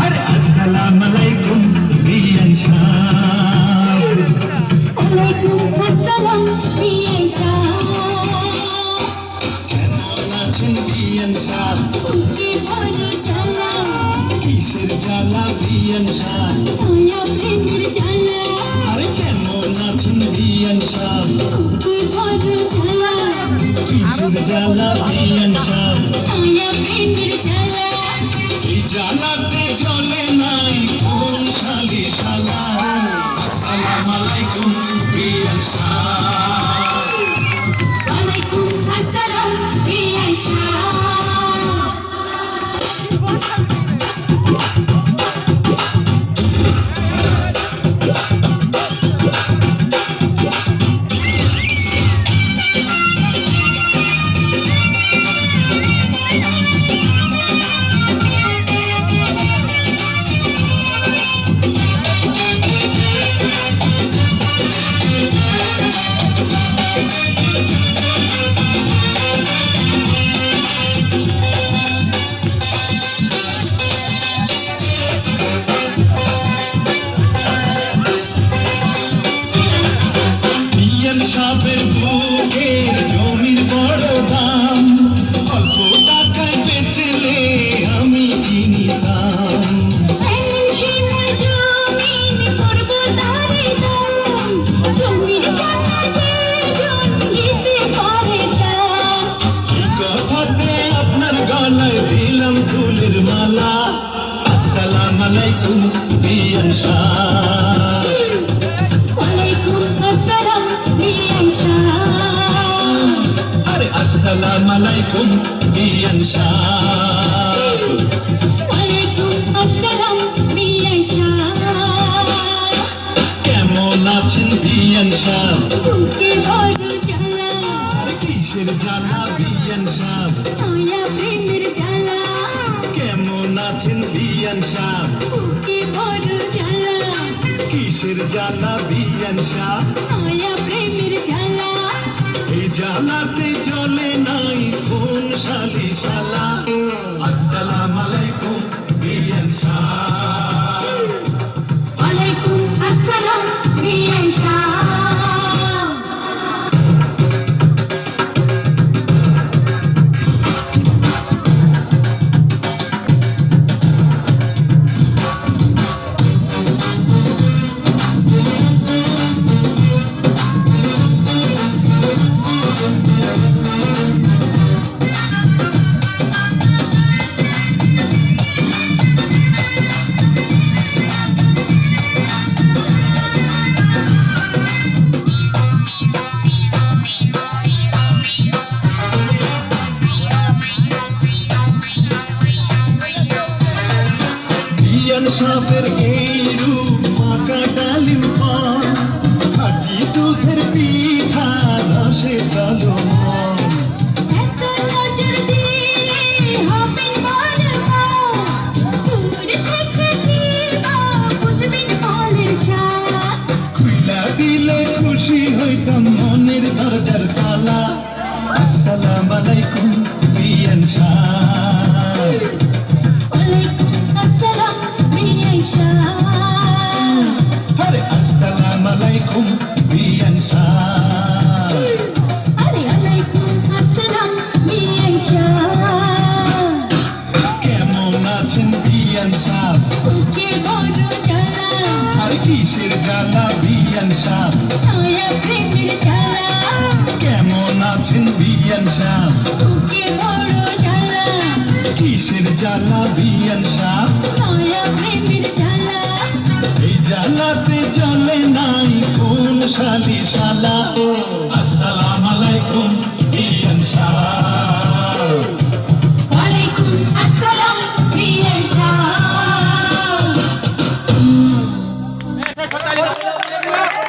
अरे अस्सलाम वालेकुम बियान शाह। वालेकुम अस्सलाम बियान शाह। কেমন আছেন বিয়ান শাহ? বুকে বড় জ্বালা, কিসের জ্বালা বিয়ান শাহ? মায়া প্রেমের জ্বালা। আরে কেমন আছেন বিয়ান শাহ? বুকে বড় জ্বালা, কিসের জ্বালা বিয়ান শাহ? মায়া প্রেমের জ্বালা। এই জ্বালাতে জ্বলে নাই কোন শালি শালা। আসসালামু আলাইকুম বিয়ান শাহ। वालेकुम अस्सलाम बियान शाह। বিয়ান সাহেবের বুকের জমির বড় দাম, অল্প টাকায় বেচলে আমি কিনিতাম। পেনশনের জমিন করব তারে দাম, জমির জানা যেজন নিতে পারে দাম। এই কথাতে আপনার গলায় দিলাম ফুলের মালা। আসসালামু আলাইকুম বিয়ান শাহ। वालेकुम अस्सलाम बियान शाह। আরে আসসালামু আলাইকুম বিয়ান শাহ। वालेकुम अस्सलाम बियान शाह। কেমন আছেন বিয়ান শাহ? বুকে বড় জ্বালা, আরে কিসের জ্বালা বিয়ান শাহ? মায়া প্রেমের জ্বালা। কেমন আছেন বিয়ান শাহ? বুকে বড় জ্বালা, কিসের জ্বালা বিয়ান শাহ? মায়া প্রেমের জ্বালা। এই জ্বালাতে জ্বলে নাই কোন শালি শালা। আসসালামু আলাইকুম বিয়ান শাহ। वालेकुम अस्सलाम बियान शाह। বিয়ান সাহেবের এই রূপ মাখা ডালিম পান, খাঁটি দুধের পিঠা রসে কালো মন। এত নজর দিলে হবেন বরবাদ, দূর থেকে কিবা বুঝবেন ফলের স্বাদ। খুইলা দিলে খুশি হইতাম মনের দরজার তালা। আসসালামু আলাইকুম বিয়ান শাহ। वालेकुम अस्सलाम बियान शाह। আরে আসসালামু আলাইকুম বিয়ান শাহ। अरे वालेकुम अस्सलाम बियान शाह। কেমন আছেন বিয়ান শাহ? বুকে বড় জ্বালা, আরে কিসের জ্বালা বিয়ান শাহ? মায়া প্রেমের জ্বালা। কেমন আছেন বিয়ান শাহ? বুকে বড় জ্বালা, কিসের জ্বালা বিয়ান শাহ? মায়া প্রেমের জ্বালা। এই জ্বালাতে জ্বলে নাই কোন শালি শালা। আসসালামু আলাইকুম বিয়ান শাহ।